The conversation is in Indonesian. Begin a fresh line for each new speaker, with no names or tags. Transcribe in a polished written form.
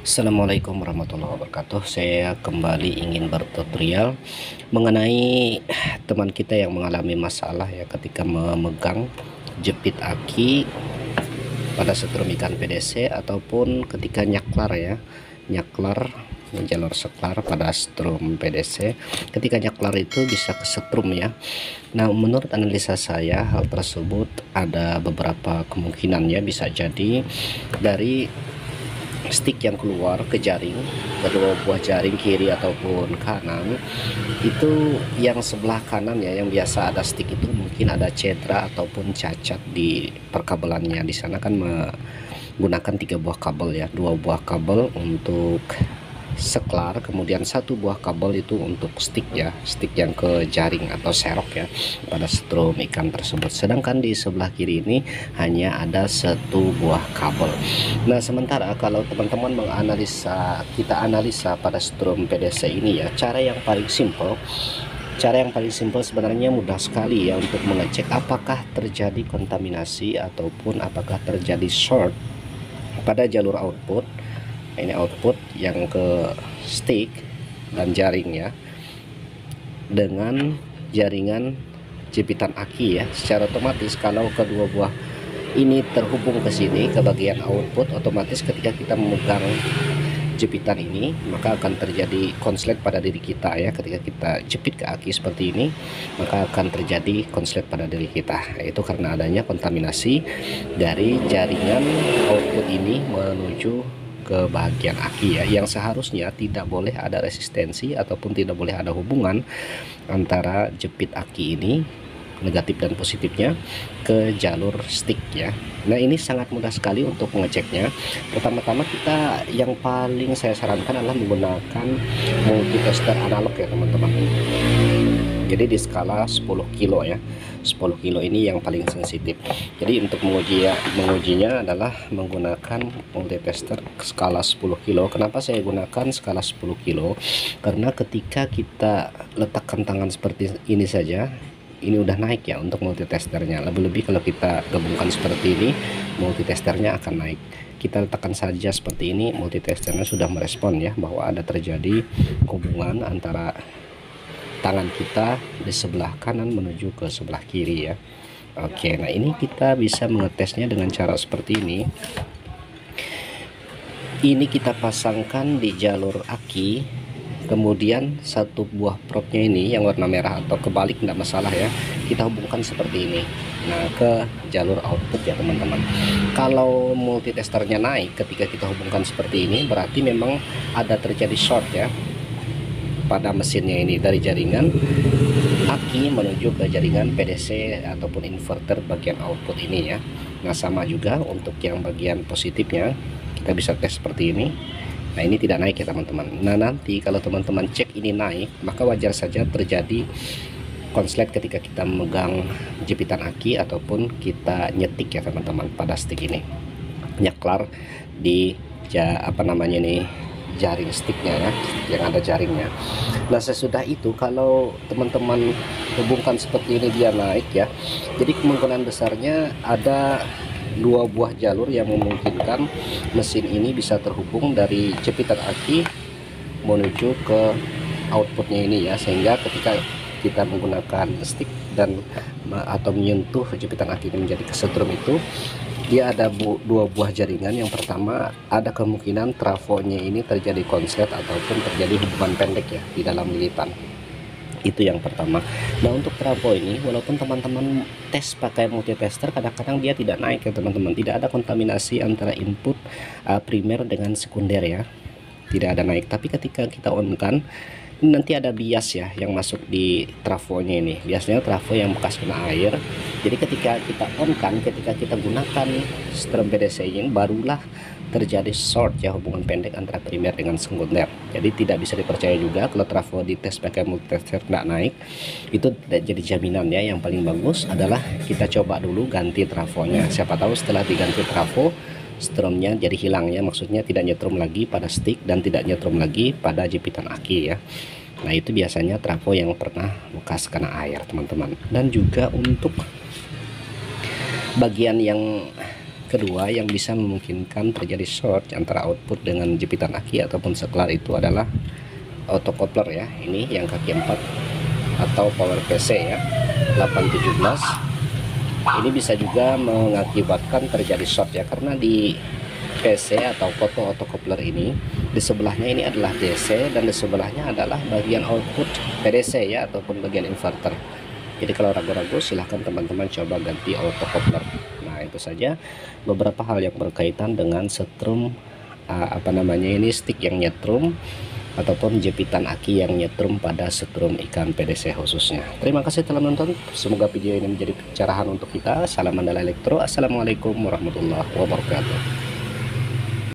Assalamualaikum warahmatullahi wabarakatuh. Saya kembali ingin bertutorial mengenai teman kita yang mengalami masalah ya ketika memegang jepit aki pada setrum ikan PDC ataupun ketika nyaklar ya, nyaklar jalur seklar pada setrum PDC. Ketika nyaklar itu bisa kesetrum ya. Nah, menurut analisa saya hal tersebut ada beberapa kemungkinan ya, bisa jadi dari stick yang keluar ke jaring, kedua buah jaring kiri ataupun kanan, itu yang sebelah kanan ya, yang biasa ada stick itu mungkin ada cedera ataupun cacat di perkabelannya. Di sana kan menggunakan 3 buah kabel ya, 2 buah kabel untuk seklar, kemudian 1 buah kabel itu untuk stick ya, stick yang ke jaring atau serok ya pada strum ikan tersebut. Sedangkan di sebelah kiri ini hanya ada 1 buah kabel. Nah, sementara kalau teman-teman menganalisa, kita analisa pada strum PDC ini ya, cara yang paling simple sebenarnya mudah sekali ya untuk mengecek apakah terjadi kontaminasi ataupun apakah terjadi short pada jalur output. Ini output yang ke stick dan jaring ya, dengan jaringan jepitan aki ya. Secara otomatis kalau kedua buah ini terhubung ke sini ke bagian output, otomatis ketika kita memegang jepitan ini maka akan terjadi konslet pada diri kita ya. Ketika kita jepit ke aki seperti ini maka akan terjadi konslet pada diri kita, yaitu karena adanya kontaminasi dari jaringan output ini menuju ke bagian aki ya, yang seharusnya tidak boleh ada resistensi ataupun tidak boleh ada hubungan antara jepit aki ini negatif dan positifnya ke jalur stick ya. Nah, ini sangat mudah sekali untuk mengeceknya. Pertama-tama kita yang paling saya sarankan adalah menggunakan multitester analog ya teman-teman. Jadi di skala 10 kilo ya, 10 kilo ini yang paling sensitif. Jadi untuk mengujinya adalah menggunakan multitester skala 10 kilo. Kenapa saya gunakan skala 10 kilo? Karena ketika kita letakkan tangan seperti ini saja, ini udah naik ya untuk multitesternya. Lebih-lebih kalau kita gabungkan seperti ini, multitesternya akan naik. Kita letakkan saja seperti ini, multitesternya sudah merespon ya bahwa ada terjadi hubungan antara tangan kita di sebelah kanan menuju ke sebelah kiri ya. Oke, nah ini kita bisa mengetesnya dengan cara seperti ini. Ini kita pasangkan di jalur aki, kemudian 1 buah probnya ini yang warna merah atau kebalik tidak masalah ya, kita hubungkan seperti ini. Nah, ke jalur output ya teman-teman. Kalau multitesternya naik ketika kita hubungkan seperti ini, berarti memang ada terjadi short ya pada mesinnya ini, dari jaringan aki menuju ke jaringan PDC ataupun inverter bagian output ini ya. Nah, sama juga untuk yang bagian positifnya, kita bisa tes seperti ini. Nah, ini tidak naik ya teman-teman. Nah, nanti kalau teman-teman cek ini naik, maka wajar saja terjadi konslet ketika kita memegang jepitan aki ataupun kita nyetik ya teman-teman pada stick ini, nyaklar di jaring sticknya ya, yang ada jaringnya. Nah, sesudah itu kalau teman-teman hubungkan seperti ini dia naik ya, jadi kemungkinan besarnya ada 2 buah jalur yang memungkinkan mesin ini bisa terhubung dari jepitan aki menuju ke outputnya ini ya, sehingga ketika kita menggunakan stick dan atau menyentuh jepitan aki ini menjadi kesetrum itu, dia ada 2 buah jaringan. Yang pertama, ada kemungkinan trafonya ini terjadi konslet ataupun terjadi hubungan pendek ya di dalam lilitan. Itu yang pertama. Nah, untuk trafo ini walaupun teman-teman tes pakai multitester, kadang-kadang dia tidak naik ya teman-teman. Tidak ada kontaminasi antara input primer dengan sekunder ya, tidak ada naik. Tapi ketika kita on kan, ini nanti ada bias ya yang masuk di trafonya ini. Biasanya trafo yang bekas kena air. Jadi ketika kita on kan, ketika kita gunakan strum PDC ini, barulah terjadi short ya, hubungan pendek antara primer dengan sekunder. Jadi tidak bisa dipercaya juga kalau trafo dites pakai multitester tidak naik. Itu tidak jadi jaminan ya. Yang paling bagus adalah kita coba dulu ganti trafonya. Siapa tahu setelah diganti trafo, strumnya jadi hilang ya, maksudnya tidak nyetrum lagi pada stick dan tidak nyetrum lagi pada jepitan aki ya. Nah, itu biasanya trafo yang pernah bekas kena air teman-teman. Dan juga untuk bagian yang kedua yang bisa memungkinkan terjadi short antara output dengan jepitan aki ataupun saklar itu adalah auto coupler ya. Ini yang kaki 4 atau power PC ya 817. Ini bisa juga mengakibatkan terjadi short ya, karena di PC atau foto auto coupler ini di sebelahnya ini adalah DC dan di sebelahnya adalah bagian output PDC ya, ataupun bagian inverter. Jadi kalau ragu-ragu silahkan teman-teman coba ganti auto coupler. Nah itu saja beberapa hal yang berkaitan dengan setrum ini stick yang nyetrum ataupun jepitan aki yang nyetrum pada setrum ikan PDC khususnya. Terima kasih telah menonton, semoga video ini menjadi pencerahan untuk kita. Salam Mandala Elektro. Assalamualaikum warahmatullahi wabarakatuh.